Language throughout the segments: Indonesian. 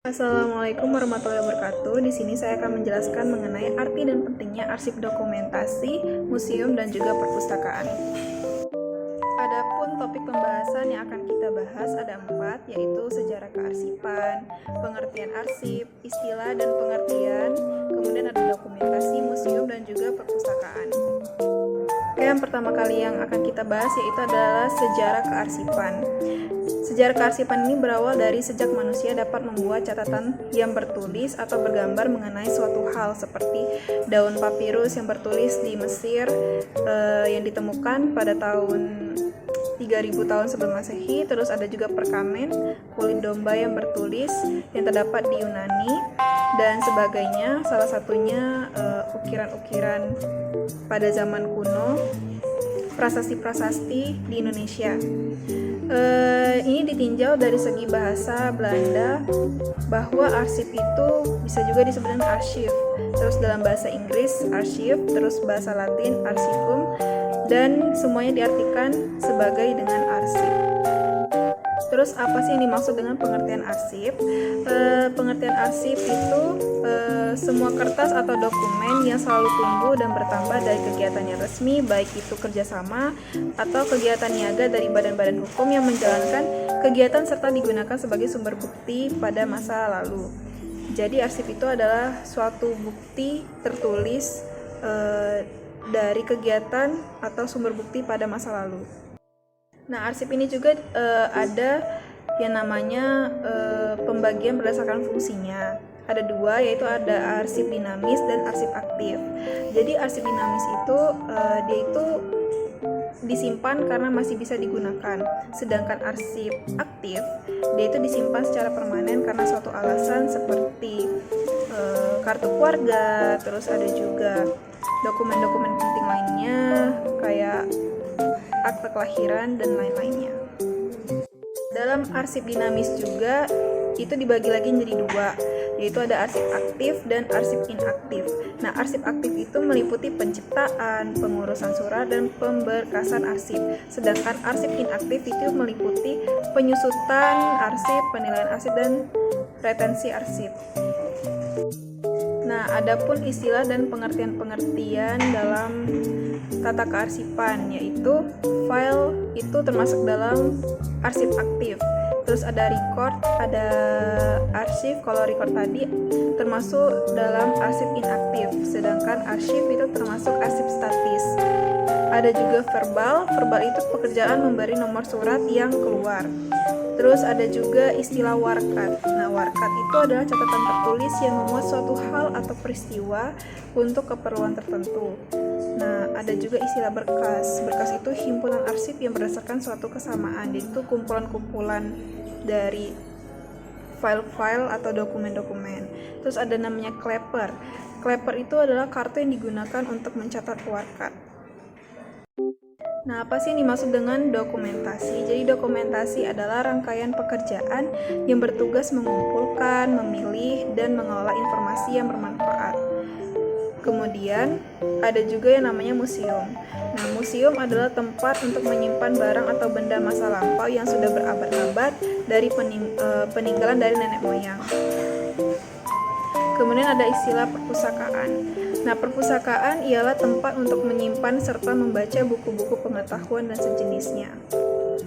Assalamualaikum warahmatullahi wabarakatuh. Di sini saya akan menjelaskan mengenai arti dan pentingnya arsip dokumentasi, museum, dan juga perpustakaan. Adapun topik pembahasan yang akan kita bahas ada 4, yaitu sejarah kearsipan, pengertian arsip, istilah dan pengertian, kemudian ada dokumentasi, museum, dan juga perpustakaan. Yang pertama kali yang akan kita bahas yaitu adalah sejarah kearsipan. Sejarah kearsipan ini berawal dari sejak manusia dapat membuat catatan yang bertulis atau bergambar mengenai suatu hal, seperti daun papirus yang bertulis di Mesir yang ditemukan pada tahun 3000 tahun sebelum Masehi. Terus ada juga perkamen, kulit domba yang bertulis yang terdapat di Yunani dan sebagainya. Salah satunya ukiran-ukiran pada zaman kuno, prasasti-prasasti di Indonesia. Ini ditinjau dari segi bahasa Belanda bahwa arsip itu bisa juga disebut dengan arschiv. Terus dalam bahasa Inggris archive, terus bahasa Latin arsivum, dan semuanya diartikan sebagai dengan arsip. Terus apa sih yang dimaksud dengan pengertian arsip? Pengertian arsip itu semua kertas atau dokumen yang selalu tumbuh dan bertambah dari kegiatan yang resmi, baik itu kerjasama atau kegiatan niaga dari badan-badan hukum yang menjalankan kegiatan serta digunakan sebagai sumber bukti pada masa lalu. Jadi arsip itu adalah suatu bukti tertulis dari kegiatan atau sumber bukti pada masa lalu. Nah, arsip ini juga ada yang namanya pembagian berdasarkan fungsinya. Ada 2, yaitu ada arsip dinamis dan arsip aktif. Jadi arsip dinamis itu dia itu disimpan karena masih bisa digunakan. Sedangkan arsip aktif dia itu disimpan secara permanen karena suatu alasan seperti kartu keluarga, terus ada juga dokumen-dokumen penting lainnya kayak akte kelahiran dan lain-lainnya. Dalam arsip dinamis juga itu dibagi lagi menjadi 2, yaitu ada arsip aktif dan arsip inaktif. Nah, arsip aktif itu meliputi penciptaan, pengurusan surat, dan pemberkasan arsip. Sedangkan arsip inaktif itu meliputi penyusutan arsip, penilaian arsip, dan retensi arsip. Nah, adapun istilah dan pengertian-pengertian dalam tata kearsipan, yaitu file itu termasuk dalam arsip aktif. Terus ada record, ada arsip. Kalau record tadi termasuk dalam arsip inaktif, sedangkan arsip itu termasuk arsip statis. Ada juga verbal itu pekerjaan memberi nomor surat yang keluar. Terus ada juga istilah warkat. Nah, warkat itu adalah catatan tertulis yang memuat suatu hal atau peristiwa untuk keperluan tertentu. Nah, ada juga istilah berkas. Berkas itu himpunan arsip yang berdasarkan suatu kesamaan. Jadi itu kumpulan-kumpulan dari file-file atau dokumen-dokumen. Terus ada namanya klepper. Klepper itu adalah kartu yang digunakan untuk mencatat warkat. Nah, apa sih yang dimaksud dengan dokumentasi? Jadi dokumentasi adalah rangkaian pekerjaan yang bertugas mengumpulkan, memilih, dan mengelola informasi yang bermanfaat. Kemudian ada juga yang namanya museum. Nah, museum adalah tempat untuk menyimpan barang atau benda masa lampau yang sudah berabad-abad dari peninggalan dari nenek moyang. Kemudian ada istilah perpustakaan. Nah, perpustakaan ialah tempat untuk menyimpan serta membaca buku-buku pengetahuan dan sejenisnya.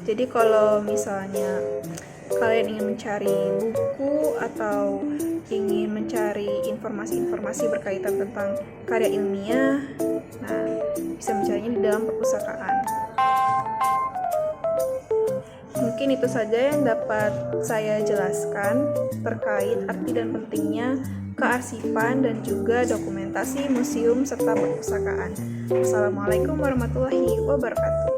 Jadi kalau misalnya kalian ingin mencari buku atau ingin mencari informasi-informasi berkaitan tentang karya ilmiah, nah bisa mencarinya di dalam perpustakaan. Mungkin itu saja yang dapat saya jelaskan terkait arti dan pentingnya kearsipan dan juga dokumentasi, museum, serta perpustakaan. Wassalamualaikum warahmatullahi wabarakatuh.